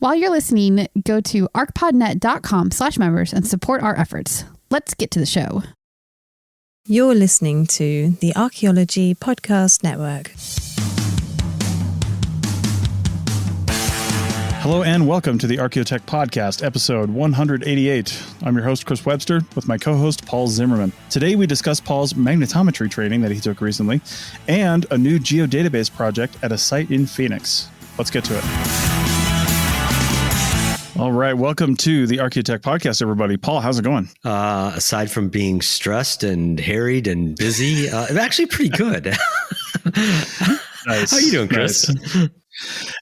While you're listening, go to archpodnet.com/members and support our efforts. Let's get to the show. You're listening to the Archaeology Podcast Network. Hello and welcome to the Archaeotech Podcast, episode 188. I'm your host, Chris Webster, with my co-host, Paul Zimmerman. Today we discuss Paul's magnetometry training that he took recently and a new geodatabase project at a site in Phoenix. Let's get to it. All right. Welcome to the Archaeotech Podcast, everybody. Paul, how's it going? Aside from being stressed and harried and busy, actually pretty good. Nice. How are you doing, Chris?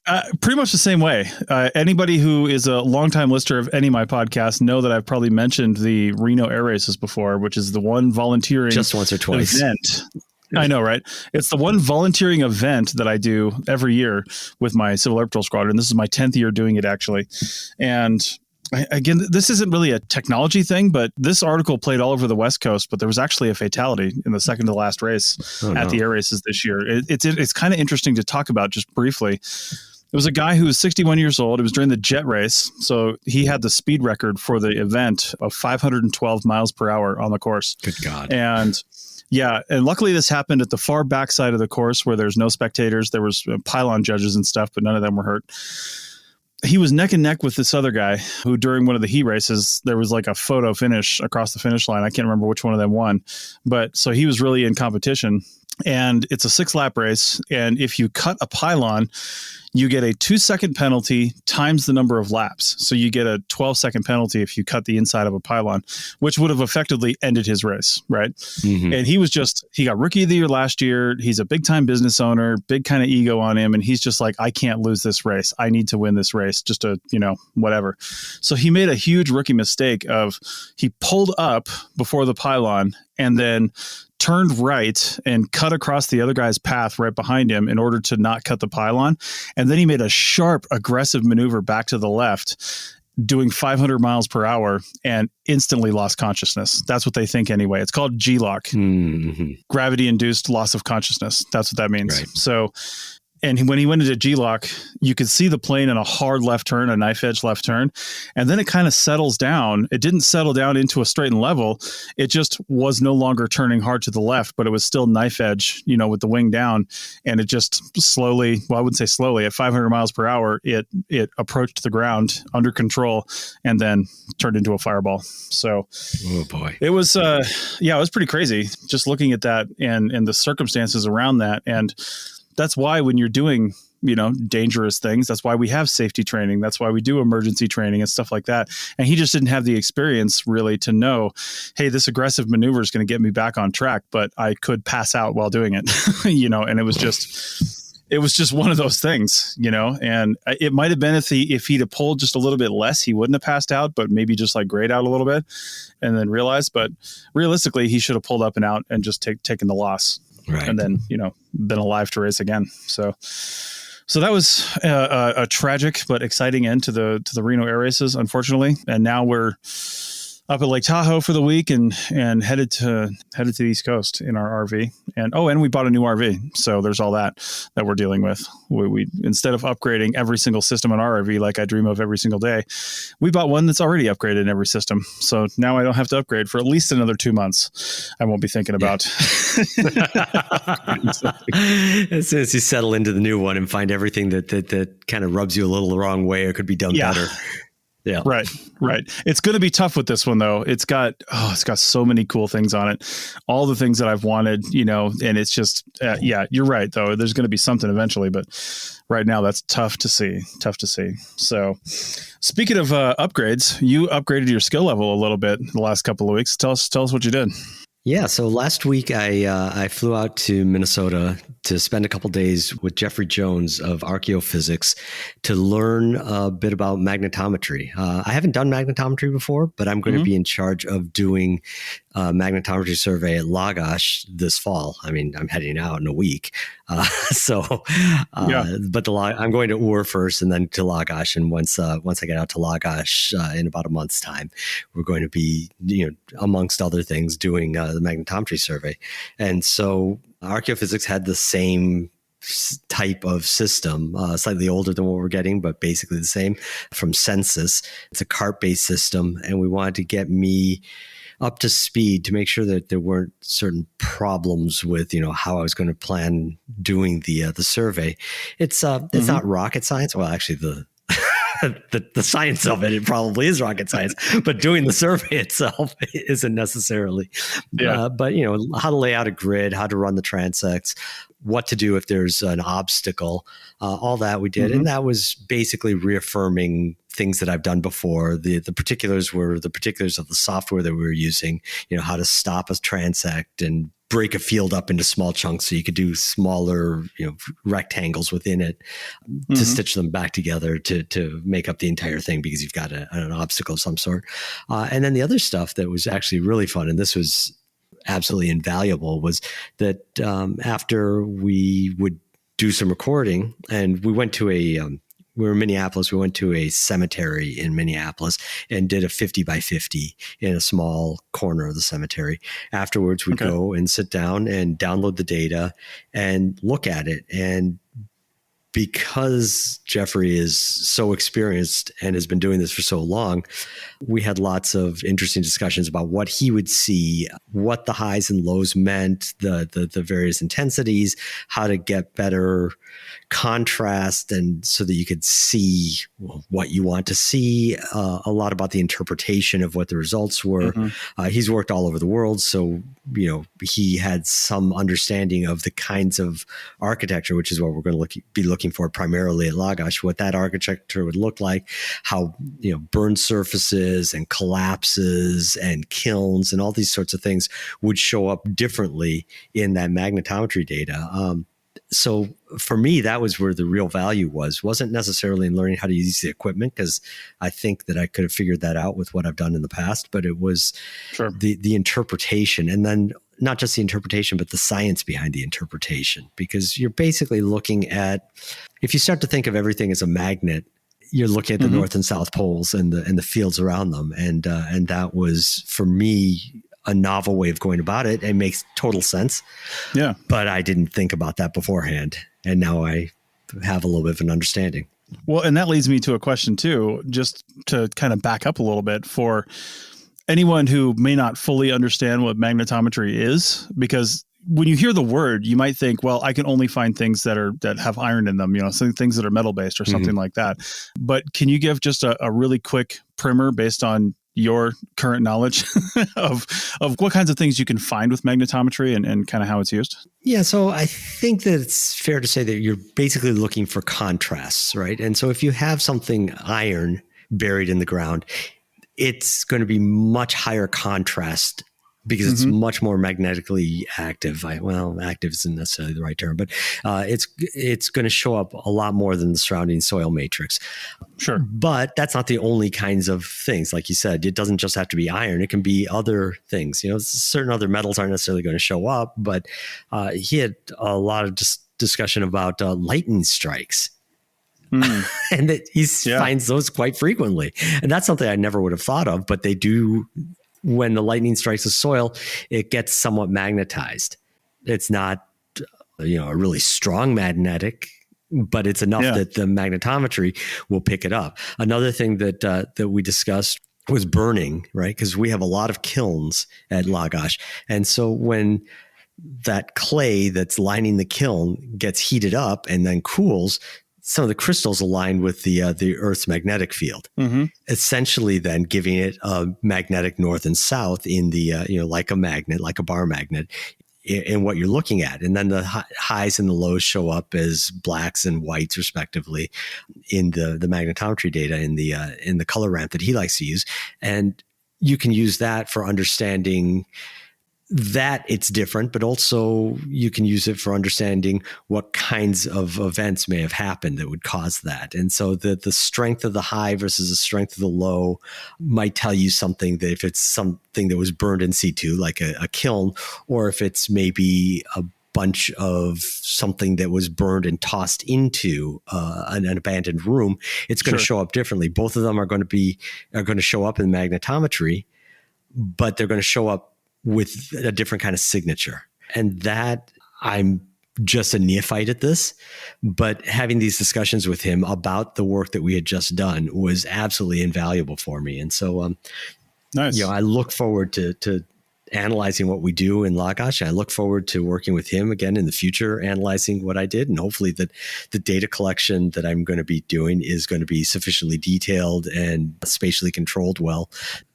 Nice. Pretty much the same way. Anybody who is a longtime listener of any of my podcasts know that I've probably mentioned the Reno Air Races before, which is the one volunteering just once or twice event. I know, right? It's the one volunteering event that I do every year with my Civil Air Patrol Squadron. This is my 10th year doing it, actually. And again, this isn't really a technology thing, but this article played all over the West Coast, but there was actually a fatality in the second to last race at the air races this year. It's kind of interesting to talk about just briefly. It was a guy who was 61 years old. It was during the jet race. So he had the speed record for the event of 512 miles per hour on the course. Good God. And yeah, and luckily this happened at the far back side of the course where there's no spectators. There was pylon judges and stuff, but none of them were hurt. He was neck and neck with this other guy who during one of the heat races, there was like a photo finish across the finish line. I can't remember which one of them won, but so he was really in competition. And it's a 6-lap race. And if you cut a pylon, you get a 2-second penalty times the number of laps. So you get a 12-second penalty if you cut the inside of a pylon, which would have effectively ended his race, right? Mm-hmm. And he got Rookie of the Year last year. He's a big-time business owner, big kind of ego on him. And he's just like, I can't lose this race. I need to win this race, just to, whatever. So he made a huge rookie mistake of he pulled up before the pylon and then turned right and cut across the other guy's path right behind him in order to not cut the pylon. And then he made a sharp, aggressive maneuver back to the left, doing 500 miles per hour and instantly lost consciousness. That's what they think anyway. It's called G-lock, gravity-induced loss of consciousness. That's what that means. Right. So, and when he went into G-lock, you could see the plane in a hard left turn, a knife edge left turn. And then it kind of settles down. It didn't settle down into a straight and level. It just was no longer turning hard to the left, but it was still knife edge, with the wing down. And it just slowly, well, I wouldn't say slowly, at 500 miles per hour, it approached the ground under control and then turned into a fireball. So, oh boy, it was, it was pretty crazy just looking at that and the circumstances around that. And that's why when you're doing, dangerous things, that's why we have safety training. That's why we do emergency training and stuff like that. And he just didn't have the experience really to know, hey, this aggressive maneuver is going to get me back on track, but I could pass out while doing it, and it was just one of those things, and it might have been if he'd have pulled just a little bit less, he wouldn't have passed out, but maybe just like grayed out a little bit and then realized, but realistically, he should have pulled up and out and just taken the loss. Right. And then, been alive to race again. So that was a tragic but exciting end to the Reno Air Races, unfortunately. And now we're up at Lake Tahoe for the week and headed to the East Coast in our RV. And we bought a new RV. So there's all that we're dealing with. We instead of upgrading every single system on our RV like I dream of every single day, we bought one that's already upgraded in every system. So now I don't have to upgrade for at least another 2 months. I won't be thinking about as soon as you settle into the new one and find everything that kind of rubs you a little the wrong way or could be done better. Yeah. Right. It's going to be tough with this one though. It's got so many cool things on it. All the things that I've wanted, and it's just, you're right though. There's going to be something eventually, but right now that's tough to see. So speaking of upgrades, you upgraded your skill level a little bit the last couple of weeks. Tell us what you did. Yeah. So last week I flew out to Minnesota to spend a couple days with Jeffrey Jones of Archaeophysics to learn a bit about magnetometry. I haven't done magnetometry before, but I'm going to be in charge of doing a magnetometry survey at Lagash this fall. I mean, I'm heading out in a week. But I'm going to Ur first and then to Lagash. And once I get out to Lagash in about a month's time, we're going to be, amongst other things, doing the magnetometry survey. And so Archaeophysics had the same type of system, slightly older than what we're getting, but basically the same, from Census. It's a cart-based system, and we wanted to get me up to speed to make sure that there weren't certain problems with, how I was going to plan doing the survey. It's not rocket science. Well, actually, the science of it probably is rocket science, but doing the survey itself isn't necessarily. But how to lay out a grid, how to run the transects, what to do if there's an obstacle, all that we did. And that was basically reaffirming things that I've done before. The particulars were the particulars of the software that we were using, how to stop a transect and break a field up into small chunks so you could do smaller, rectangles within it to stitch them back together to make up the entire thing, because you've got an obstacle of some sort. And then the other stuff that was actually really fun, and this was absolutely invaluable, was that after we would do some recording, and we went to we were in Minneapolis. We went to a cemetery in Minneapolis and did a 50 by 50 in a small corner of the cemetery. Afterwards, we'd go and sit down and download the data and look at it. And because Jeffrey is so experienced and has been doing this for so long, we had lots of interesting discussions about what he would see, what the highs and lows meant, the various intensities, how to get better contrast, and so that you could see what you want to see, a lot about the interpretation of what the results were. He's worked all over the world, so he had some understanding of the kinds of architecture, which is what we're going to be looking for primarily at Lagash, what that architecture would look like, how burn surfaces and collapses and kilns and all these sorts of things would show up differently in that magnetometry data. So for me, that was where the real value wasn't necessarily in learning how to use the equipment, because I think that I could have figured that out with what I've done in the past, but it was the interpretation, and then not just the interpretation, but the science behind the interpretation, because you're basically looking at, if you start to think of everything as a magnet, you're looking at the North and South poles and the fields around them. And that was, for me, a novel way of going about it. It makes total sense. Yeah. But I didn't think about that beforehand. And now I have a little bit of an understanding. Well, and that leads me to a question too, just to kind of back up a little bit for anyone who may not fully understand what magnetometry is, because when you hear the word, you might think, well, I can only find things that have iron in them, some things that are metal based or something like that. But can you give just a really quick primer based on your current knowledge of what kinds of things you can find with magnetometry and kind of how it's used? Yeah, so I think that it's fair to say that you're basically looking for contrasts, right? And so if you have something iron buried in the ground, it's going to be much higher contrast because it's much more magnetically active. Active isn't necessarily the right term, but it's going to show up a lot more than the surrounding soil matrix. Sure. But that's not the only kinds of things. Like you said, it doesn't just have to be iron. It can be other things. Certain other metals aren't necessarily going to show up, but he had a lot of discussion about lightning strikes. And that he finds those quite frequently. And that's something I never would have thought of, but they do. When the lightning strikes the soil, it gets somewhat magnetized. It's not, a really strong magnetic, but it's enough that the magnetometry will pick it up. Another thing that we discussed was burning, right? Because we have a lot of kilns at Lagash. And so when that clay that's lining the kiln gets heated up and then cools, some of the crystals align with the Earth's magnetic field, essentially then giving it a magnetic north and south in the, like a magnet, like a bar magnet in what you're looking at. And then the highs and the lows show up as blacks and whites respectively in the magnetometry data in the color ramp that he likes to use. And you can use that for understanding that it's different, but also you can use it for understanding what kinds of events may have happened that would cause that. And so the strength of the high versus the strength of the low might tell you something, that if it's something that was burned in situ, like a kiln, or if it's maybe a bunch of something that was burned and tossed into an abandoned room, it's going to show up differently. Both of them are going to show up in magnetometry, but they're going to show up with a different kind of signature. And that I'm just a neophyte at this, but having these discussions with him about the work that we had just done was absolutely invaluable for me. And so, nice. I look forward to analyzing what we do in Lagash. I look forward to working with him again in the future, analyzing what I did. And hopefully that the data collection that I'm going to be doing is going to be sufficiently detailed and spatially controlled well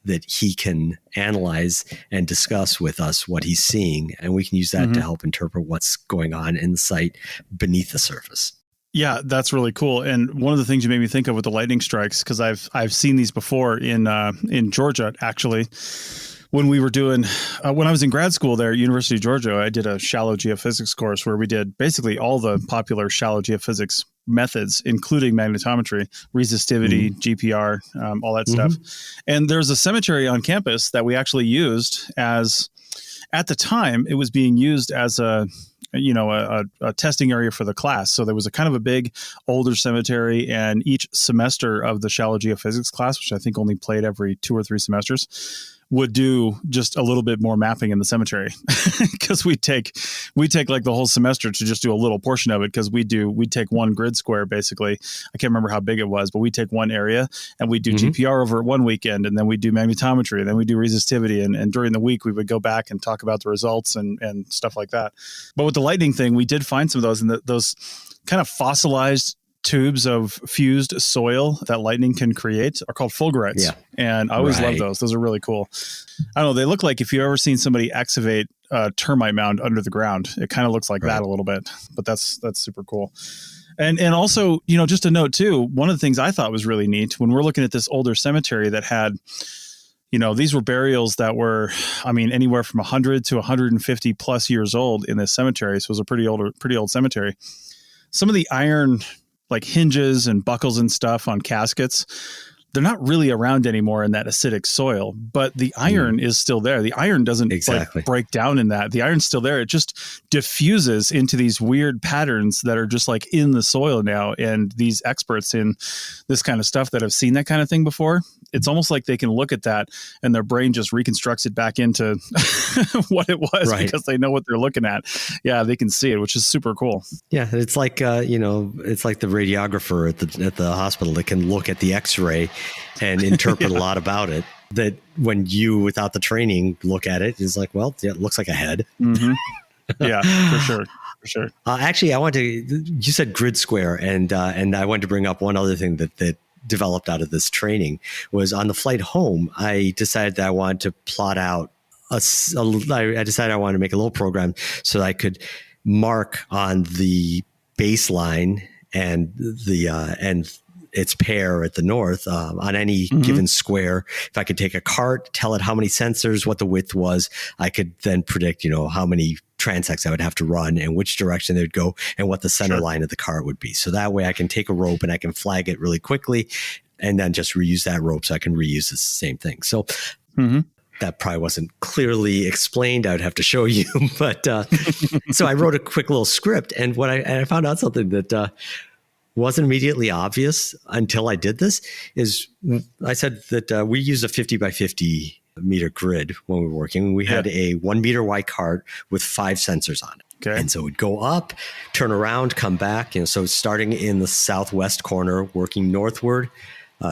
that he can analyze and discuss with us what he's seeing. And we can use that to help interpret what's going on in the site beneath the surface. Yeah, that's really cool. And one of the things you made me think of with the lightning strikes, because I've seen these before in Georgia, actually. When we were doing, when I was in grad school there at University of Georgia, I did a shallow geophysics course where we did basically all the popular shallow geophysics methods, including magnetometry, resistivity, GPR, all that stuff. And there's a cemetery on campus that we actually used as, at the time, it was being used as a testing area for the class. So there was a kind of a big older cemetery, and each semester of the shallow geophysics class, which I think only played every 2 or 3 semesters, would do just a little bit more mapping in the cemetery because we take like the whole semester to just do a little portion of it. Cause we'd take one grid square, basically. I can't remember how big it was, but we take one area and we do GPR over one weekend, and then we do magnetometry, and then we do resistivity. And during the week we would go back and talk about the results and stuff like that. But with the lightning thing, we did find some of those, and those kind of fossilized tubes of fused soil that lightning can create are called fulgurites. Yeah. And I always love those. Those are really cool. I don't know. They look like, if you've ever seen somebody excavate a termite mound under the ground, it kind of looks like that a little bit, but that's super cool. And also, just a note too, one of the things I thought was really neat when we're looking at this older cemetery that had, these were burials that were, anywhere from 100 to 150 plus years old in this cemetery. So it was a pretty old cemetery. Some of the iron, like hinges and buckles and stuff on caskets, they're not really around anymore in that acidic soil, but the iron is still there. The iron doesn't break down in that. The iron's still there. It just diffuses into these weird patterns that are just like in the soil now. And these experts in this kind of stuff that have seen that kind of thing before, it's almost like they can look at that and their brain just reconstructs it back into what it was because they know what they're looking at. Yeah, they can see it, which is super cool. Yeah, it's like it's like the radiographer at the hospital that can look at the X-ray and interpret a lot about it. That when you, without the training, look at it, is like, well, yeah, it looks like a head. Yeah, for sure. Actually, you said grid square, and I wanted to bring up one other thing that developed out of this training was on the flight home. I decided that I wanted to plot out I decided I wanted to make a little program so that I could mark on the baseline and its pair at the north on any given square. If I could take a cart, tell it how many sensors, what the width was, I could then predict, how many transects I would have to run and which direction they would go and what the center line of the cart would be. So that way I can take a rope and I can flag it really quickly and then just reuse that rope so I can reuse the same thing. So that probably wasn't clearly explained. I would have to show you, but so I wrote a quick little script, and I found out something that wasn't immediately obvious until I did this. Is I said that we use a 50 by 50 meter grid when we were working. We had a 1 meter wide cart with 5 sensors on it. Okay. And so we'd go up, turn around, come back. So starting in the southwest corner, working northward.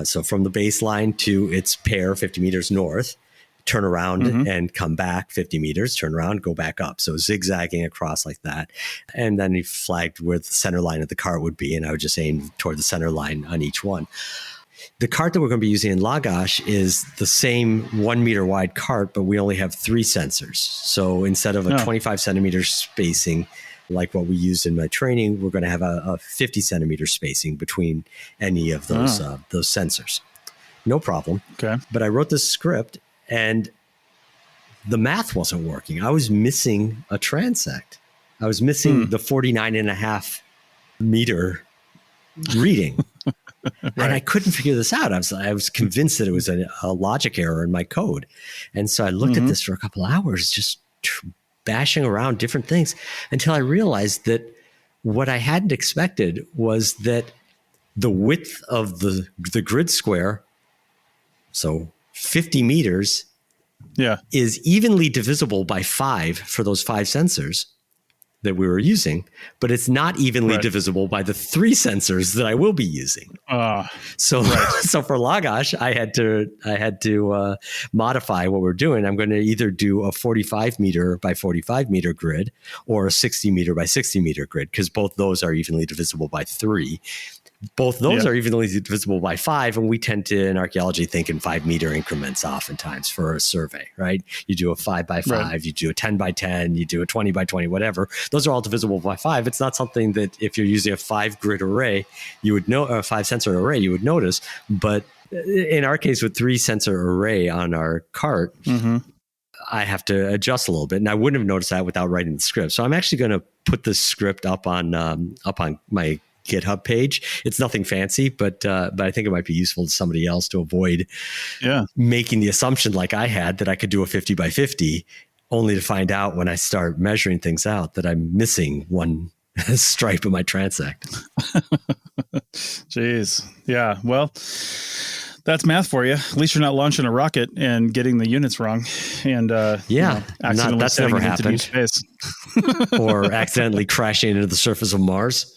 So from the baseline to its pair, 50 meters north, turn around and come back 50 meters, turn around, go back up. So zigzagging across like that. And then he flagged where the center line of the cart would be. And I would just aim toward the center line on each one. The cart that we're going to be using in Lagash is the same 1 meter wide cart, but we only have 3 sensors. So instead of a 25 centimeter spacing, like what we used in my training, we're going to have a 50 centimeter spacing between any of those sensors. No problem. Okay. But I wrote this script and the math wasn't working. I was missing a transect. I was missing the 49.5 meter reading. And I couldn't figure this out. I was convinced that it was a logic error in my code. And so I looked at this for a couple hours, just bashing around different things until I realized that what I hadn't expected was that the width of the grid square, so 50 meters, is evenly divisible by 5 for those 5 sensors. that we were using, but it's not evenly divisible by the 3 sensors that I will be using. So for Lagash, I had to modify what we're doing. I'm going to either do a 45 meter by 45 meter grid or a 60 meter by 60 meter grid, because both those are evenly divisible by 3. Both those are evenly divisible by 5, and we tend to, in archaeology, think in 5 meter increments oftentimes for a survey, right? You do a 5 by 5, you do a 10 by 10, you do a 20 by 20, whatever. Those are all divisible by 5. It's not something that if you're using a 5 grid array, you would know, a 5 sensor array, you would notice. But in our case, with 3 sensor array on our cart, I have to adjust a little bit, and I wouldn't have noticed that without writing the script. So I'm actually going to put the script up on my GitHub page. It's nothing fancy, but I think it might be useful to somebody else to avoid making the assumption like I had that I could do a 50 by 50, only to find out when I start measuring things out that I'm missing one stripe of my transect. Jeez. Yeah. Well, that's math for you. At least you're not launching a rocket and getting the units wrong. And accidentally that's setting never it into deep happened. space. Or accidentally crashing into the surface of Mars.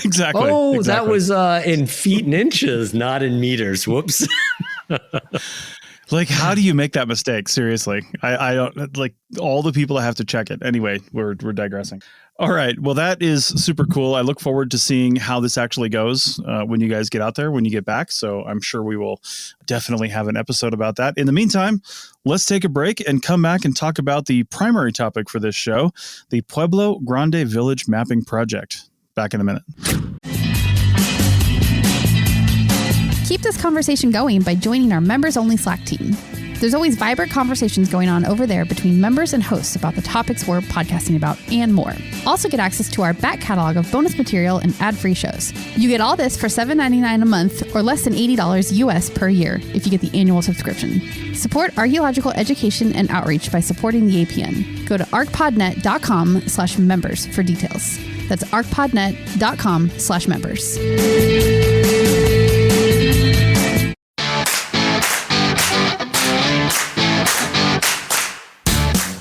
Exactly. Oh, that was in feet and inches, not in meters. Whoops. Like, how do you make that mistake? Seriously. I don't, like, all the people that have to check it. Anyway, we're digressing. All right. Well, that is super cool. I look forward to seeing how this actually goes when you guys get out there, when you get back. So I'm sure we will definitely have an episode about that. In the meantime, let's take a break and come back and talk about the primary topic for this show, the Pueblo Grande Village Mapping Project. Back in a minute. Keep this conversation going by joining our members-only Slack team. There's always vibrant conversations going on over there between members and hosts about the topics we're podcasting about and more. Also get access to our back catalog of bonus material and ad-free shows. You get all this for $7.99 a month or less than $80 US per year if you get the annual subscription. Support archaeological education and outreach by supporting the APN. Go to archpodnet.com/members for details. That's archpodnet.com/members.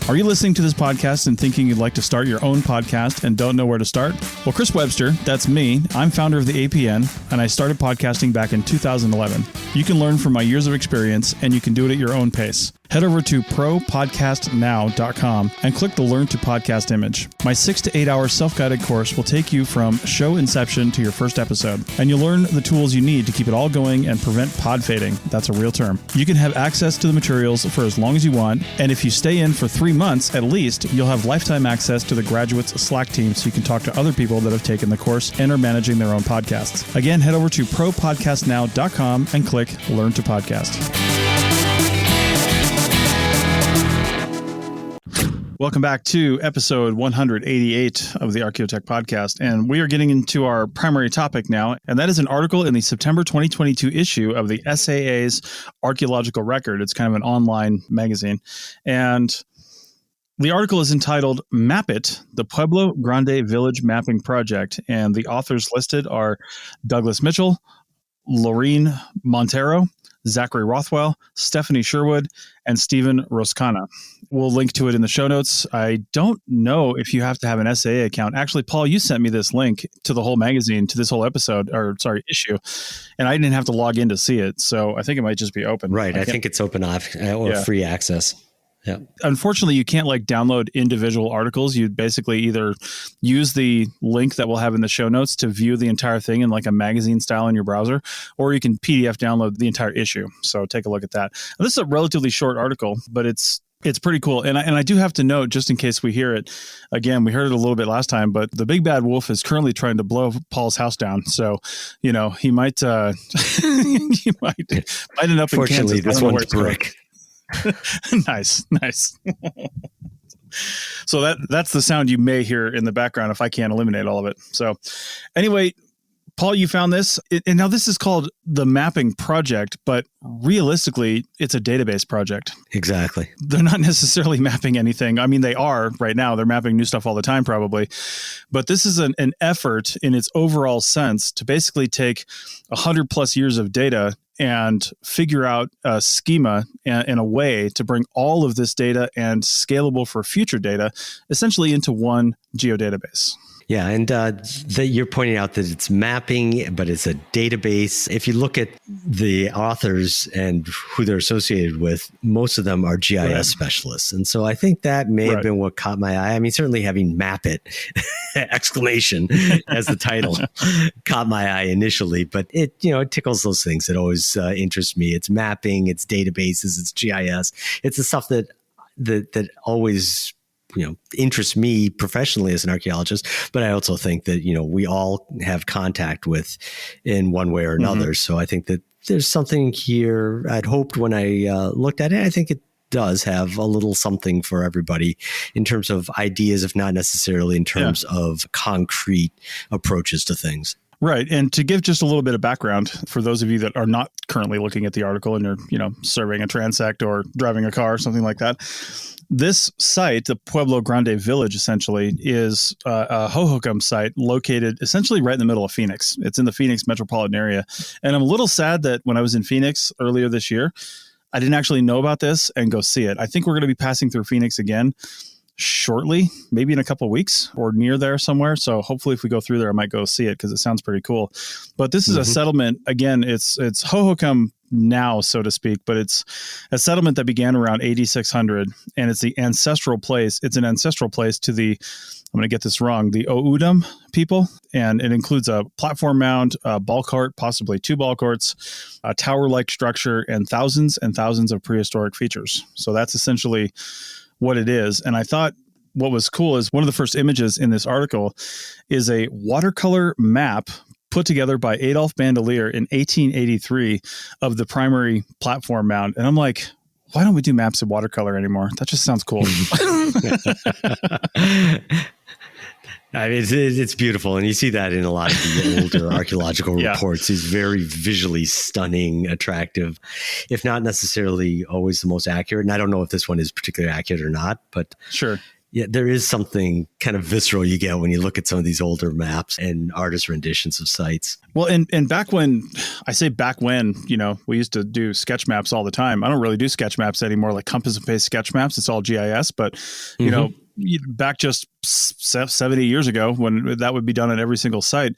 Are you listening to this podcast and thinking you'd like to start your own podcast and don't know where to start? Well, Chris Webster, that's me. I'm founder of the APN, and I started podcasting back in 2011. You can learn from my years of experience, and you can do it at your own pace. Head over to propodcastnow.com and click the Learn to Podcast image. My 6 to 8 hour self-guided course will take you from show inception to your first episode, and you'll learn the tools you need to keep it all going and prevent pod fading. That's a real term. You can have access to the materials for as long as you want, and if you stay in for 3 months at least, you'll have lifetime access to the graduates Slack team so you can talk to other people that have taken the course and are managing their own podcasts. Again, head over to propodcastnow.com and click Learn to Podcast. Welcome back to episode 188 of the Archaeotech podcast. And we are getting into our primary topic now, and that is an article in the September 2022 issue of the SAA's Archaeological Record. It's kind of an online magazine. And the article is entitled Map It, the Pueblo Grande Village Mapping Project. And the authors listed are Douglas Mitchell, Laureen Montero, Zachary Rothwell, Stephanie Sherwood, and Stephen Roscana. We'll link to it in the show notes. I don't know if you have to have an SAA account. Actually, Paul, you sent me this link to the whole magazine, to this whole issue, and I didn't have to log in to see it. So I think it might just be open. Right. I think it's open or free access. Yeah. Unfortunately, you can't download individual articles. You basically either use the link that we'll have in the show notes to view the entire thing in a magazine style in your browser, or you can PDF download the entire issue. So take a look at that. Now, this is a relatively short article, but it's pretty cool. And I do have to note, just in case we hear it again, we heard it a little bit last time, but the big bad wolf is currently trying to blow Paul's house down. So, he might, he might end up in Fortunately, Kansas. this one's brick. Nice. So that's the sound you may hear in the background if I can't eliminate all of it. So anyway, Paul, you found this, and now this is called the Mapping Project, but realistically, it's a database project. Exactly. They're not necessarily mapping anything. I mean, they are right now. They're mapping new stuff all the time, probably. But this is an effort in its overall sense to basically take 100 plus years of data and figure out a schema and a way to bring all of this data and scalable for future data essentially into one geodatabase. Yeah, and that you're pointing out that it's mapping, but it's a database. If you look at the authors and who they're associated with, most of them are GIS specialists. And so I think that may have been what caught my eye. I mean, certainly having map it, exclamation, as the title, caught my eye initially. But it tickles those things that always interest me. It's mapping, it's databases, it's GIS. It's the stuff that always interests me professionally as an archaeologist, but I also think that, we all have contact with in one way or another. So I think that there's something here. I'd hoped when I looked at it, I think it does have a little something for everybody in terms of ideas, if not necessarily in terms of concrete approaches to things. Right. And to give just a little bit of background for those of you that are not currently looking at the article and you're, surveying a transect or driving a car or something like that, this site, the Pueblo Grande Village, essentially is a Hohokam site located essentially right in the middle of Phoenix. It's in the Phoenix metropolitan area. And I'm a little sad that when I was in Phoenix earlier this year, I didn't actually know about this and go see it. I think we're going to be passing through Phoenix again shortly, maybe in a couple of weeks or near there somewhere. So hopefully if we go through there, I might go see it because it sounds pretty cool. But this is a settlement. Again, it's Hohokam now, so to speak, but it's a settlement that began around 8600, and it's the ancestral place. It's an ancestral place to the, I'm going to get this wrong, the Oudam people. And it includes a platform mound, a ball court, possibly 2 ball courts, a tower-like structure, and thousands of prehistoric features. So that's essentially what it is. And I thought what was cool is one of the first images in this article is a watercolor map put together by Adolf Bandelier in 1883 of the primary platform mound. And I'm like, why don't we do maps in watercolor anymore? That just sounds cool. I mean, it's beautiful. And you see that in a lot of the older archaeological reports. These very visually stunning, attractive, if not necessarily always the most accurate. And I don't know if this one is particularly accurate or not, but sure. Yeah, there is something kind of visceral you get when you look at some of these older maps and artist renditions of sites. Well, and back when, I say back when, we used to do sketch maps all the time. I don't really do sketch maps anymore, like compass and paste sketch maps. It's all GIS, but, back just 70 years ago when that would be done at every single site.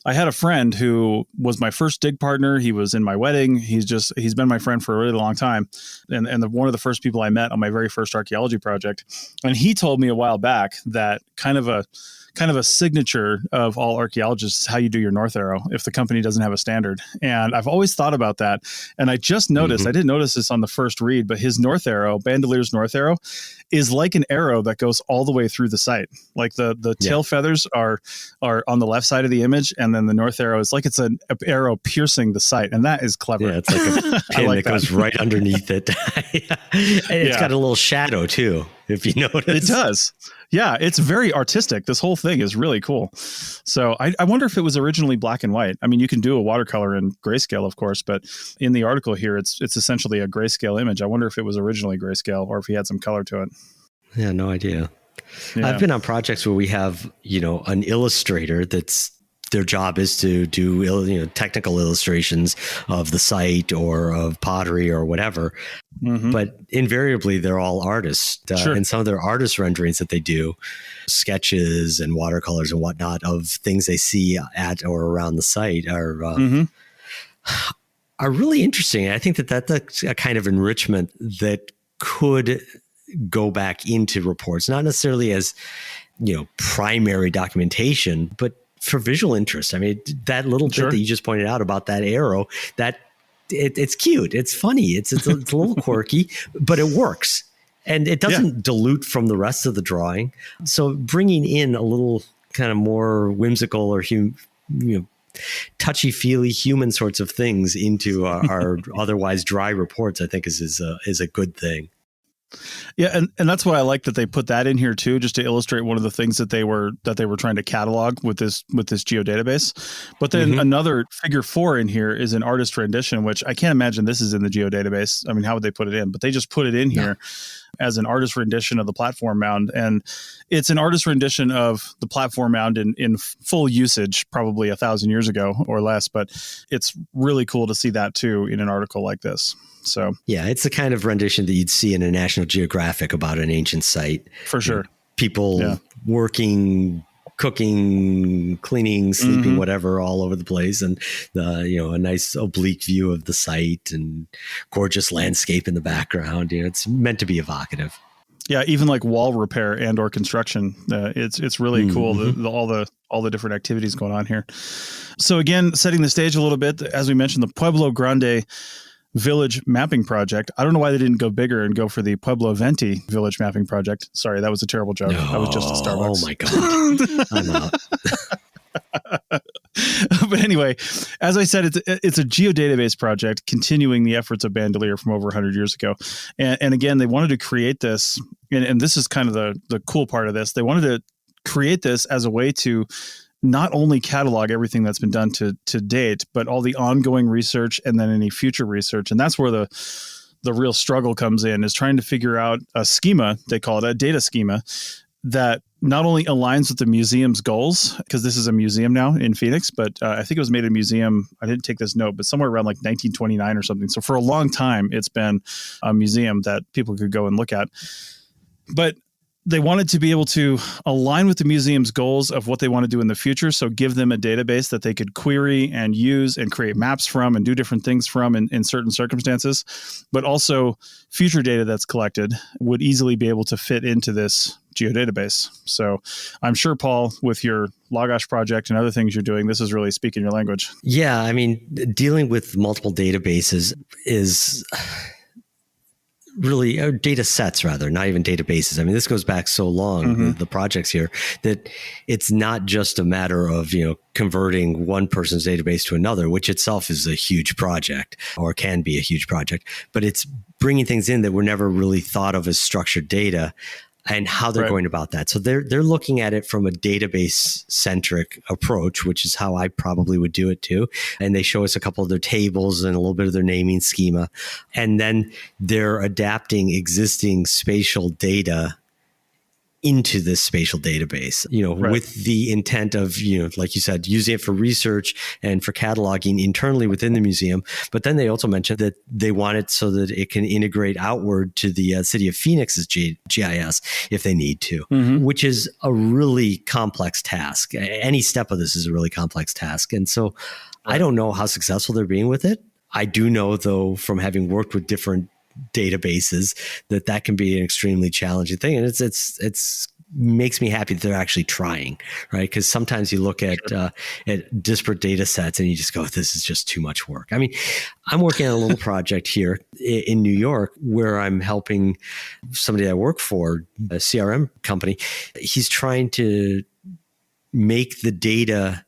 I had a friend who was my first dig partner. He was in my wedding. He's been my friend for a really long time. And one of the first people I met on my very first archaeology project. And he told me a while back that kind of a signature of all archaeologists is how you do your north arrow if the company doesn't have a standard. And I've always thought about that. And I just noticed, I didn't notice this on the first read, but his north arrow, Bandelier's north arrow, is like an arrow that goes all the way through the site. Like the tail feathers are on the left side of the image, and then the north arrow is like it's an arrow piercing the site. And that is clever. Yeah, it's like a pin that goes right underneath it. And it's got a little shadow too, if you notice. It does. Yeah, it's very artistic. This whole thing is really cool. So I wonder if it was originally black and white. I mean, you can do a watercolor in grayscale, of course, but in the article here, it's essentially a grayscale image. I wonder if it was originally grayscale or if he had some color to it. Yeah, no idea. Yeah. I've been on projects where we have, an illustrator that's their job is to do technical illustrations of the site or of pottery or whatever. But invariably, they're all artists. And some of their artist renderings that they do, sketches and watercolors and whatnot of things they see at or around the site are really interesting. I think that's a kind of enrichment that could go back into reports, not necessarily as, primary documentation, but for visual interest. I mean, that little bit that you just pointed out about that arrow, that it's cute. It's funny. It's a little quirky, but it works. And it doesn't dilute from the rest of the drawing. So bringing in a little kind of more whimsical or touchy-feely human sorts of things into our otherwise dry reports, I think is a good thing. Yeah, and that's why I like that they put that in here too, just to illustrate one of the things that they were trying to catalog with this geodatabase. But then another figure 4 in here is an artist rendition, which I can't imagine this is in the geodatabase. I mean, how would they put it in? But they just put it in here. as an artist rendition of the platform mound. And it's an artist rendition of the platform mound in full usage, probably 1,000 years ago or less. But it's really cool to see that too in an article like this. So yeah, it's the kind of rendition that you'd see in a National Geographic about an ancient site. For sure. You know, people working, cooking, cleaning, sleeping, whatever, all over the place. And a nice oblique view of the site and gorgeous landscape in the background. It's meant to be evocative. Yeah, even like wall repair and or construction. It's really cool. All the different activities going on here. So again, setting the stage a little bit, as we mentioned, the Pueblo Grande Village Mapping Project. I don't know why they didn't go bigger and go for the Pueblo Venti Village Mapping Project. Sorry, that was a terrible joke. That was just a Starbucks. Oh my God. I'm out. But anyway, as I said, it's a geodatabase project continuing the efforts of Bandelier from over 100 years ago. And again, they wanted to create this, and this is kind of the cool part of this. They wanted to create this as a way to not only catalog everything that's been done to date, but all the ongoing research and then any future research. And that's where the real struggle comes in, is trying to figure out a schema, they call it a data schema, that not only aligns with the museum's goals, because this is a museum now in Phoenix, but I think it was made a museum, I didn't take this note, but somewhere around like 1929 or something. So for a long time, it's been a museum that people could go and look at. But they wanted to be able to align with the museum's goals of what they want to do in the future. So give them a database that they could query and use and create maps from and do different things from in certain circumstances. But also future data that's collected would easily be able to fit into this geodatabase. So I'm sure, Paul, with your Lagash project and other things you're doing, this is really speaking your language. Yeah. I mean, dealing with multiple databases is really, or data sets rather, not even databases. I mean, this goes back so long, the projects here, that it's not just a matter of, converting one person's database to another, which itself is a huge project or can be a huge project, but it's bringing things in that were never really thought of as structured data and how they're going about that. So they're looking at it from a database centric approach, which is how I probably would do it too. And they show us a couple of their tables and a little bit of their naming schema. And then they're adapting existing spatial data into this spatial database, with the intent of, like you said, using it for research and for cataloging internally within the museum. But then they also mentioned that they want it so that it can integrate outward to the city of Phoenix's GIS if they need to, which is a really complex task. Any step of this is a really complex task. And so I don't know how successful they're being with it. I do know, though, from having worked with different databases, that can be an extremely challenging thing. And it's makes me happy that they're actually trying, right? Because sometimes you look at disparate data sets and you just go, this is just too much work. I mean, I'm working on a little project here in New York where I'm helping somebody I work for, a CRM company. He's trying to make the data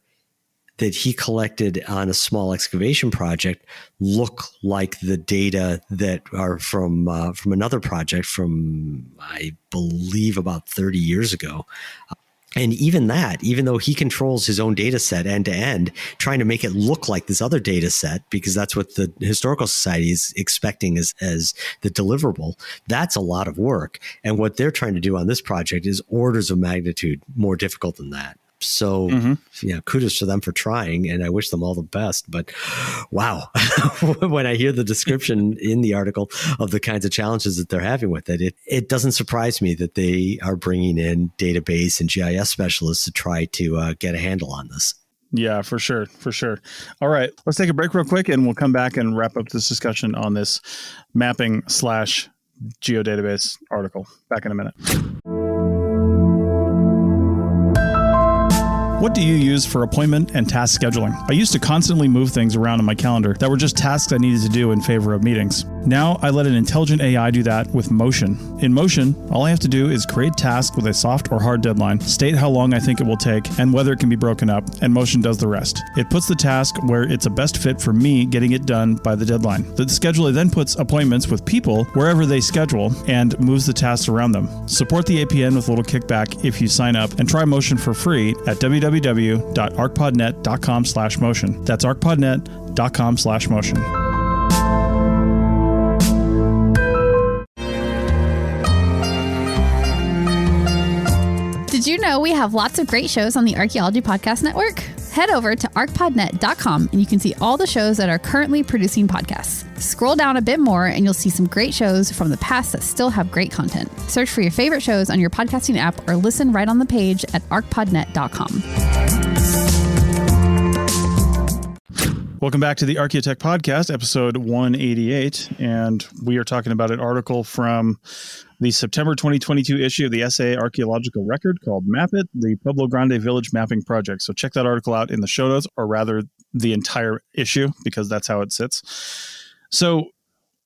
that he collected on a small excavation project look like the data that are from another project from, I believe, about 30 years ago. And even though he controls his own data set end to end, trying to make it look like this other data set, because that's what the Historical Society is expecting as the deliverable, that's a lot of work. And what they're trying to do on this project is orders of magnitude more difficult than that. So, kudos to them for trying, and I wish them all the best. But wow, when I hear the description in the article of the kinds of challenges that they're having with it, it doesn't surprise me that they are bringing in database and GIS specialists to try to get a handle on this. Yeah, for sure. For sure. All right, let's take a break real quick and we'll come back and wrap up this discussion on this mapping/geodatabase article. Back in a minute. What do you use for appointment and task scheduling? I used to constantly move things around in my calendar that were just tasks I needed to do in favor of meetings. Now I let an intelligent AI do that with Motion. In Motion, all I have to do is create tasks with a soft or hard deadline, state how long I think it will take, and whether it can be broken up, and Motion does the rest. It puts the task where it's a best fit for me getting it done by the deadline. The scheduler then puts appointments with people wherever they schedule and moves the tasks around them. Support the APN with a little kickback if you sign up, and try Motion for free at www.archpodnet.com/motion. That's archpodnet.com/motion. Did you know we have lots of great shows on the Archaeology Podcast Network? Head over to ArchPodNet.com and you can see all the shows that are currently producing podcasts. Scroll down a bit more and you'll see some great shows from the past that still have great content. Search for your favorite shows on your podcasting app or listen right on the page at ArchPodNet.com. Welcome back to the Archaeotech Podcast, episode 188. And we are talking about an article from the September 2022 issue of the SA Archaeological Record called Map It, the Pueblo Grande Village Mapping Project. So check that article out in the show notes, or rather the entire issue, because that's how it sits. So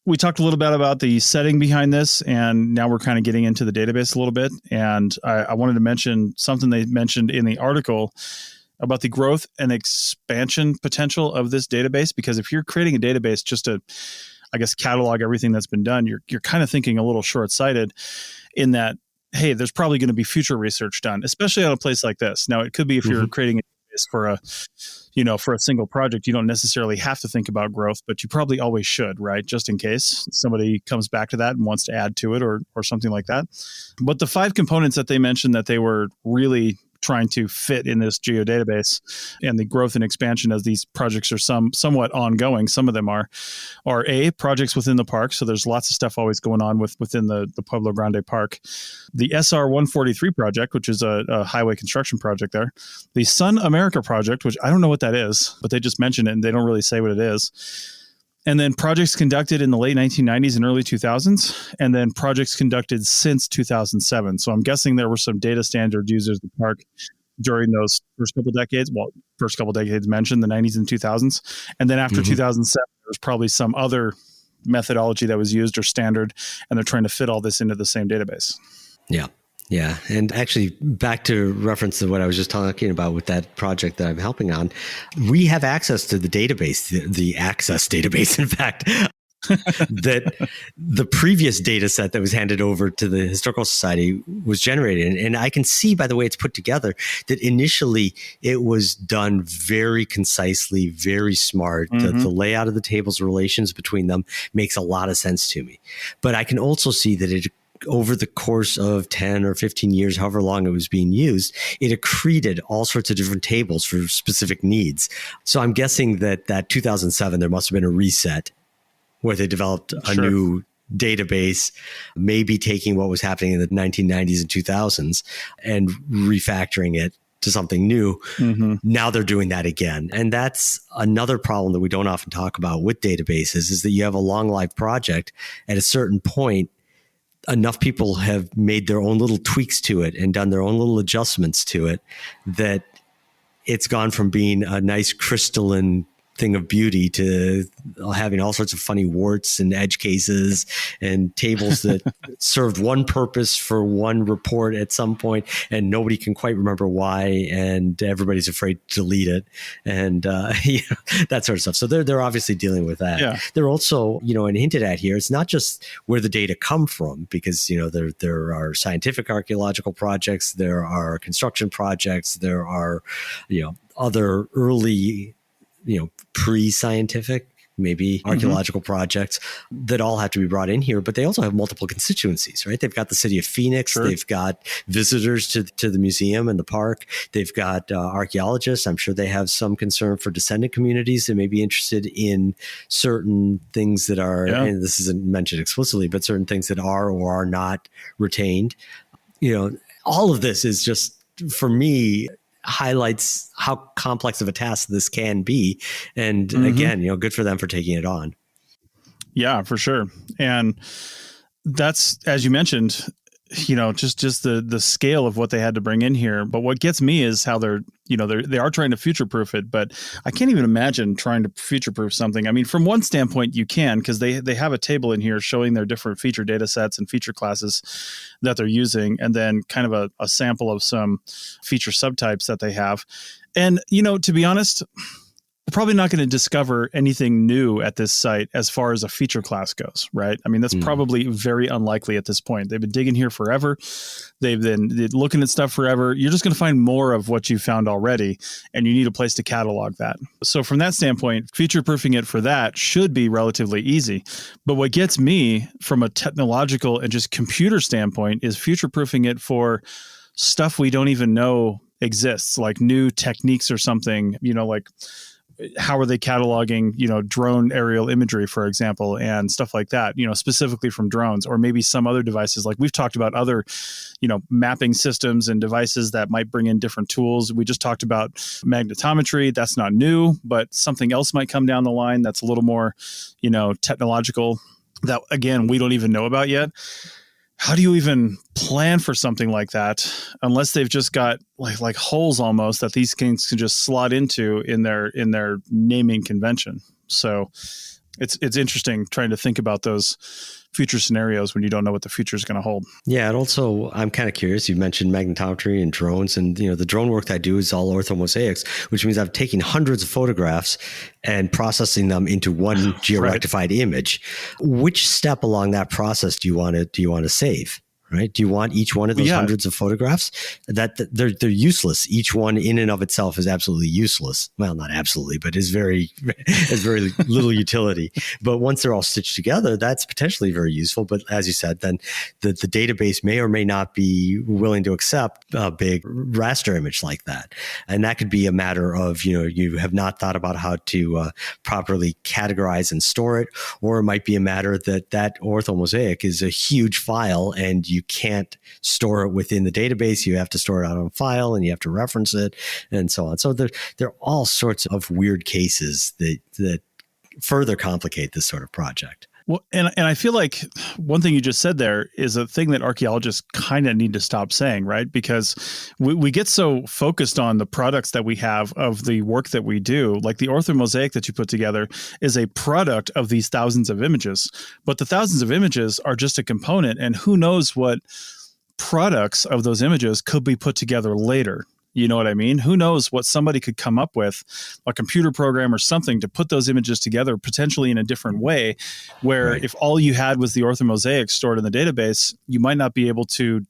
we talked a little bit about the setting behind this, and now we're kind of getting into the database a little bit. And I wanted to mention something they mentioned in the article about the growth and expansion potential of this database, because if you're creating a database just to, I guess, catalog everything that's been done, you're kind of thinking a little short-sighted in that, hey, there's probably going to be future research done, especially on a place like this. Now, it could be if you're creating a database for a single project, you don't necessarily have to think about growth, but you probably always should, right? Just in case somebody comes back to that and wants to add to it or something like that. But the 5 components that they mentioned that they were really trying to fit in this geodatabase, and the growth and expansion as these projects are somewhat ongoing. Some of them are projects within the park. So there's lots of stuff always going on within the Pueblo Grande Park. The SR 143 project, which is a highway construction project there. The Sun America project, which I don't know what that is, but they just mention it and they don't really say what it is. And then projects conducted in the late 1990s and early 2000s, and then projects conducted since 2007. So I'm guessing there were some data standard users of the park during those first couple decades. Well, first couple decades mentioned, the 90s and 2000s. And then after 2007, there was probably some other methodology that was used or standard, and they're trying to fit all this into the same database. Yeah. Yeah. And actually, back to reference to what I was just talking about with that project that I'm helping on, we have access to the database, the access database, in fact, that the previous data set that was handed over to the Historical Society was generated. And I can see by the way it's put together that initially it was done very concisely, very smart. The layout of the tables, relations between them makes a lot of sense to me. But I can also see that it, over the course of 10 or 15 years, however long it was being used, it accreted all sorts of different tables for specific needs. So I'm guessing that 2007, there must have been a reset where they developed a new database, maybe taking what was happening in the 1990s and 2000s and refactoring it to something new. Now they're doing that again. And that's another problem that we don't often talk about with databases, is that you have a long life project. At a certain point, enough people have made their own little tweaks to it and done their own little adjustments to it that it's gone from being a nice crystalline thing of beauty to having all sorts of funny warts and edge cases and tables that served one purpose for one report at some point, and nobody can quite remember why, and everybody's afraid to delete it, and that sort of stuff. So they're obviously dealing with that. Yeah. They're also, and hinted at here, it's not just where the data come from, because there are scientific archaeological projects, there are construction projects, there are other early pre-scientific, maybe archaeological projects that all have to be brought in here, but they also have multiple constituencies, right? They've got the city of Phoenix. They've got visitors to the museum and the park. They've got archaeologists. I'm sure they have some concern for descendant communities that may be interested in certain things that are, and this isn't mentioned explicitly, but certain things that are or are not retained. All of this is just, for me, highlights how complex of a task this can be. And again, good for them for taking it on. Yeah, for sure. And that's, as you mentioned, just the scale of what they had to bring in here. But what gets me is how they are trying to future-proof it, but I can't even imagine trying to future-proof something. I mean, from one standpoint, you can, because they have a table in here showing their different feature data sets and feature classes that they're using, and then kind of a sample of some feature subtypes that they have. And, to be honest, we're probably not going to discover anything new at this site as far as a feature class goes, right? I mean, that's probably very unlikely at this point. They've been digging here forever. They've been looking at stuff forever. You're just going to find more of what you found already, and you need a place to catalog that. So from that standpoint, future-proofing it for that should be relatively easy. But what gets me from a technological and just computer standpoint is future-proofing it for stuff we don't even know exists, like new techniques or something, like how are they cataloging, drone aerial imagery, for example, and stuff like that, specifically from drones, or maybe some other devices. Like we've talked about other, mapping systems and devices that might bring in different tools. We just talked about magnetometry. That's not new, but something else might come down the line that's a little more, technological that, again, we don't even know about yet. How do you even plan for something like that unless they've just got like holes almost that these things can just slot into in their naming convention? So it's interesting trying to think about those future scenarios when you don't know what the future is going to hold. Yeah, and also I'm kind of curious. You mentioned magnetometry and drones, and the drone work that I do is all orthomosaics, which means I've taken hundreds of photographs and processing them into one georectified image. Which step along that process do you want to save? Right? Do you want each one of those hundreds of photographs? That they're useless. Each one in and of itself is absolutely useless. Well, not absolutely, but has very little utility. But once they're all stitched together, that's potentially very useful. But as you said, then the database may or may not be willing to accept a big raster image like that. And that could be a matter of, you have not thought about how to properly categorize and store it, or it might be a matter that orthomosaic is a huge file and you can't store it within the database. You have to store it out on file and you have to reference it and so on. So there are all sorts of weird cases that further complicate this sort of project. Well, and I feel like one thing you just said there is a thing that archaeologists kind of need to stop saying, right? Because we get so focused on the products that we have of the work that we do. Like the orthomosaic that you put together is a product of these thousands of images, but the thousands of images are just a component, and who knows what products of those images could be put together later. You know what I mean? Who knows what somebody could come up with, a computer program or something to put those images together potentially in a different way, where if all you had was the orthomosaic stored in the database, you might not be able to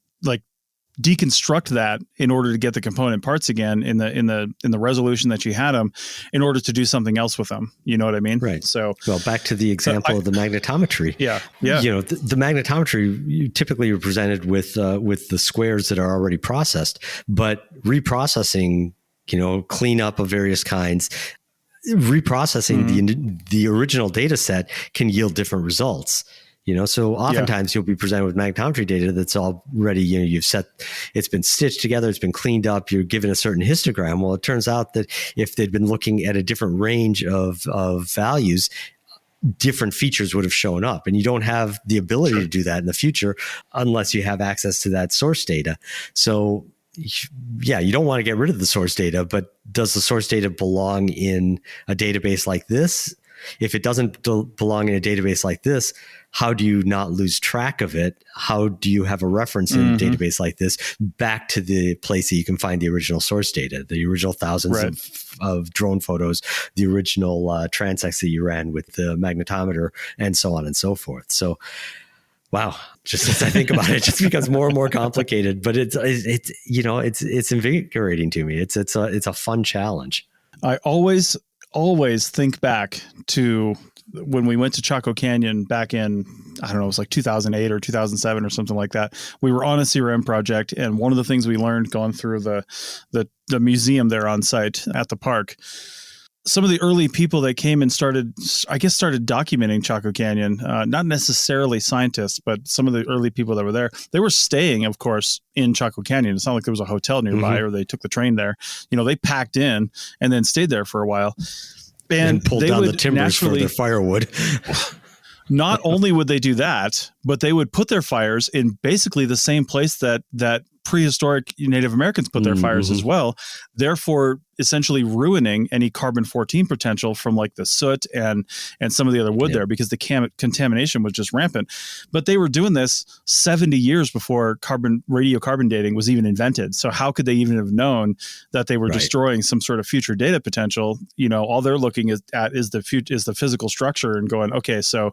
deconstruct that in order to get the component parts again in the resolution that you had them, in order to do something else with them. You know what I mean? Right. So, well, back to the example of the magnetometry. Yeah. The magnetometry you typically represented with the squares that are already processed, but reprocessing, cleanup of various kinds, reprocessing the original data set can yield different results. So oftentimes you'll be presented with magnetometry data that's already, it's been stitched together, it's been cleaned up, you're given a certain histogram. Well, it turns out that if they'd been looking at a different range of values, different features would have shown up. And you don't have the ability to do that in the future unless you have access to that source data. So yeah, you don't want to get rid of the source data, but does the source data belong in a database like this? If it doesn't belong in a database like this, how do you not lose track of it? How do you have a reference in a database like this back to the place that you can find the original source data, the original thousands of drone photos, the original transects that you ran with the magnetometer, and so on and so forth. So, wow, just as I think about it, it just becomes more and more complicated. But it's invigorating to me. It's a fun challenge. I always think back to when we went to Chaco Canyon back in, I don't know, it was like 2008 or 2007 or something like that. We were on a CRM project, and one of the things we learned going through the museum there on site at the park, some of the early people that came and started documenting Chaco Canyon, not necessarily scientists, but some of the early people that were there, they were staying, of course, in Chaco Canyon. It's not like there was a hotel nearby or they took the train there. They packed in and then stayed there for a while. And pulled down the timbers for their firewood. Not only would they do that, but they would put their fires in basically the same place that prehistoric Native Americans put their fires as well, therefore essentially ruining any carbon-14 potential from like the soot and some of the other wood there, because the contamination was just rampant. But they were doing this 70 years before radiocarbon dating was even invented. So how could they even have known that they were destroying some sort of future data potential? All they're looking at is the physical structure and going, okay, so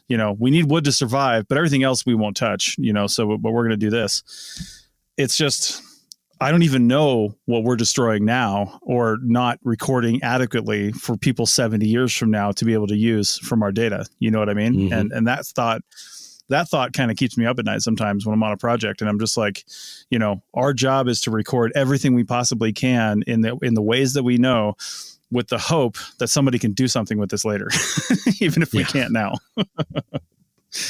we need wood to survive, but everything else we won't touch. But we're going to do this. It's just, I don't even know what we're destroying now or not recording adequately for people 70 years from now to be able to use from our data. You know what I mean? And that thought that thought kind of keeps me up at night sometimes when I'm on a project, and I'm just like, our job is to record everything we possibly can in the ways that we know, with the hope that somebody can do something with this later, even if we can't now.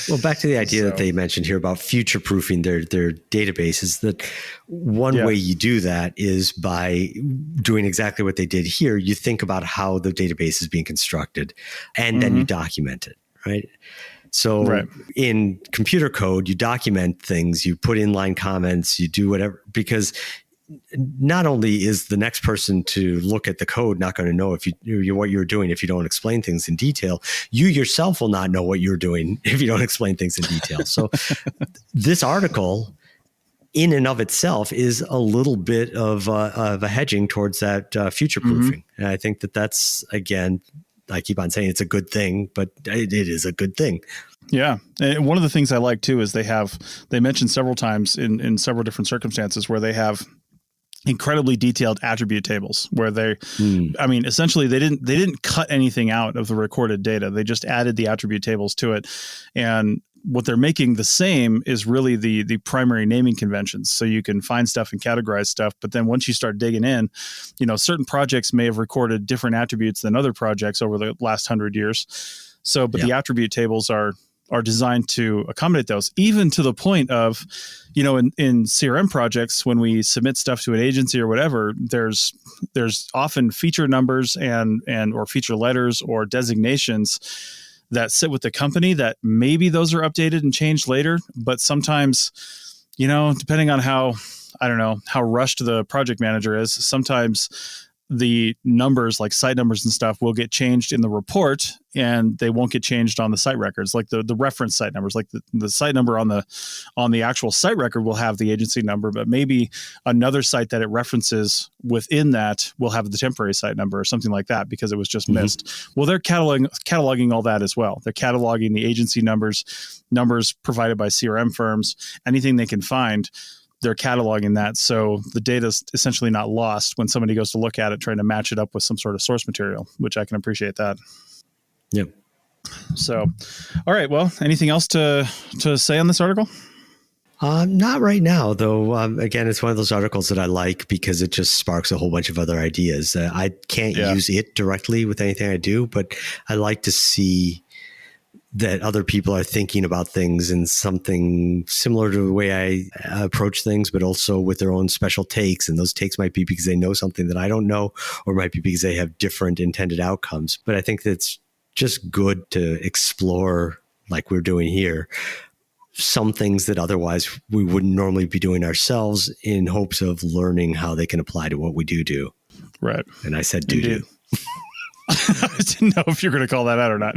Well, back to the idea that they mentioned here about future-proofing their databases, that one way you do that is by doing exactly what they did here. You think about how the database is being constructed, and then you document it, right? So in computer code, you document things, you put inline comments, you do whatever, because not only is the next person to look at the code not going to know what you're doing if you don't explain things in detail, you yourself will not know what you're doing if you don't explain things in detail. So this article in and of itself is a little bit of a hedging towards that future proofing. And I think that's, again, I keep on saying it's a good thing, but it is a good thing. Yeah. And one of the things I like too is they mentioned several times in several different circumstances where they have incredibly detailed attribute tables where essentially they didn't cut anything out of the recorded data. They just added the attribute tables to it. And what they're making the same is really the primary naming conventions. So you can find stuff and categorize stuff. But then once you start digging in, certain projects may have recorded different attributes than other projects over the last 100 years. So, but the attribute tables are designed to accommodate those, even to the point of, in CRM projects, when we submit stuff to an agency or whatever, there's often feature numbers and or feature letters or designations that sit with the company that maybe those are updated and changed later. But sometimes, depending on how rushed the project manager is, sometimes the numbers, like site numbers and stuff, will get changed in the report and they won't get changed on the site records, like the reference site numbers. Like the site number on the actual site record will have the agency number, but maybe another site that it references within that will have the temporary site number or something like that because it was just missed. Well, they're cataloging all that as well. They're cataloging the agency numbers provided by CRM firms, anything they can find. They're cataloging that, so the data is essentially not lost when somebody goes to look at it, trying to match it up with some sort of source material, which I can appreciate that. Yep. So, all right. Well, anything else to say on this article? Not right now, though. Again, it's one of those articles that I like because it just sparks a whole bunch of other ideas. I can't use it directly with anything I do, but I like to see that other people are thinking about things in something similar to the way I approach things, but also with their own special takes. And those takes might be because they know something that I don't know, or might be because they have different intended outcomes. But I think that's just good to explore, like we're doing here, some things that otherwise we wouldn't normally be doing ourselves, in hopes of learning how they can apply to what we do. Right. And I said do. I didn't know if you're going to call that out or not.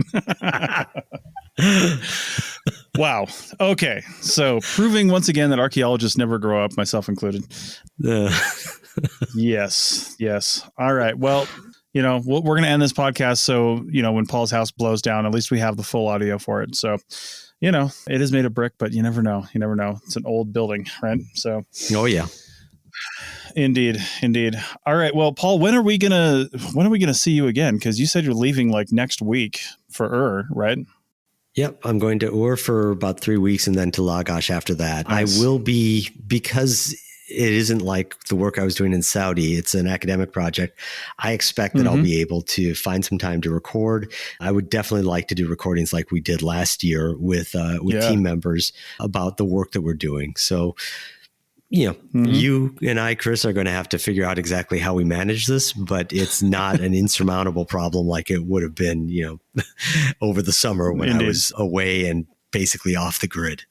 Wow. Okay. So proving once again that archaeologists never grow up, myself included. Yes. All right. Well, we're going to end this podcast. So, when Paul's house blows down, at least we have the full audio for it. So, it is made of brick, but you never know. It's an old building, right? So, oh yeah. Indeed. All right. Well, Paul, when are we gonna see you again? Because you said you're leaving like next week for right? Yep. I'm going to Ur for about 3 weeks and then to Lagash after that. Nice. I will be, because it isn't like the work I was doing in Saudi. It's an academic project. I expect that I'll be able to find some time to record. I would definitely like to do recordings like we did last year with team members about the work that we're doing. So, you and I, Chris, are going to have to figure out exactly how we manage this, but it's not an insurmountable problem like it would have been, over the summer when I was away and basically off the grid.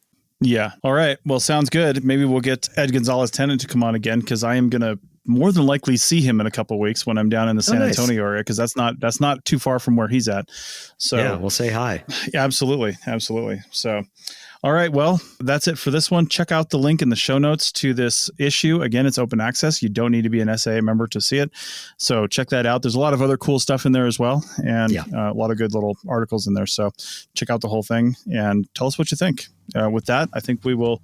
Yeah. All right. Well, sounds good. Maybe we'll get Ed Gonzalez-Tennant to come on again, because I am going to more than likely see him in a couple of weeks when I'm down in the San Antonio area, because that's not too far from where he's at. So yeah, we'll say hi. Yeah, absolutely. So, all right. Well, that's it for this one. Check out the link in the show notes to this issue. Again, it's open access. You don't need to be an SAA member to see it. So check that out. There's a lot of other cool stuff in there as well. And a lot of good little articles in there. So check out the whole thing and tell us what you think. With that, I think we will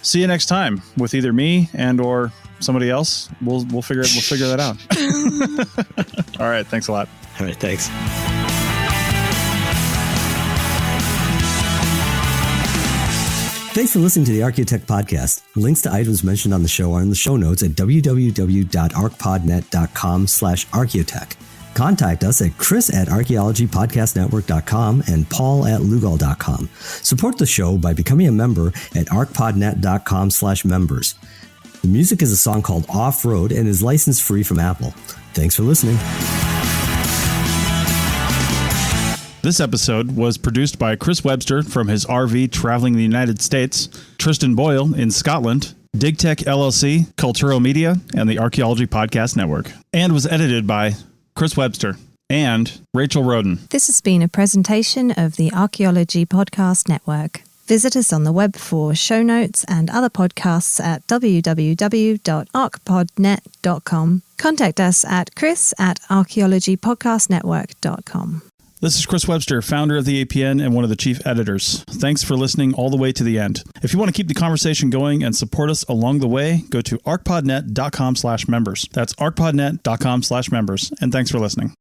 see you next time with either me and or somebody else. We'll figure that out. All right. Thanks a lot. All right. Thanks. Thanks for listening to the Archaeotech Podcast. Links to items mentioned on the show are in the show notes at www.archpodnet.com/archaeotech. Contact us at chris@archaeologypodcastnetwork.com and paul@lugal.com. Support the show by becoming a member at archpodnet.com/members. The music is a song called Off-Road and is license free from Apple. Thanks for listening. This episode was produced by Chris Webster from his RV traveling the United States, Tristan Boyle in Scotland, DigTech LLC, Culturo Media, and the Archaeology Podcast Network, and was edited by Chris Webster and Rachel Roden. This has been a presentation of the Archaeology Podcast Network. Visit us on the web for show notes and other podcasts at www.archpodnet.com. Contact us at chris@archaeologypodcastnetwork.com. This is Chris Webster, founder of the APN and one of the chief editors. Thanks for listening all the way to the end. If you want to keep the conversation going and support us along the way, go to archpodnet.com/members. That's archpodnet.com/members. And thanks for listening.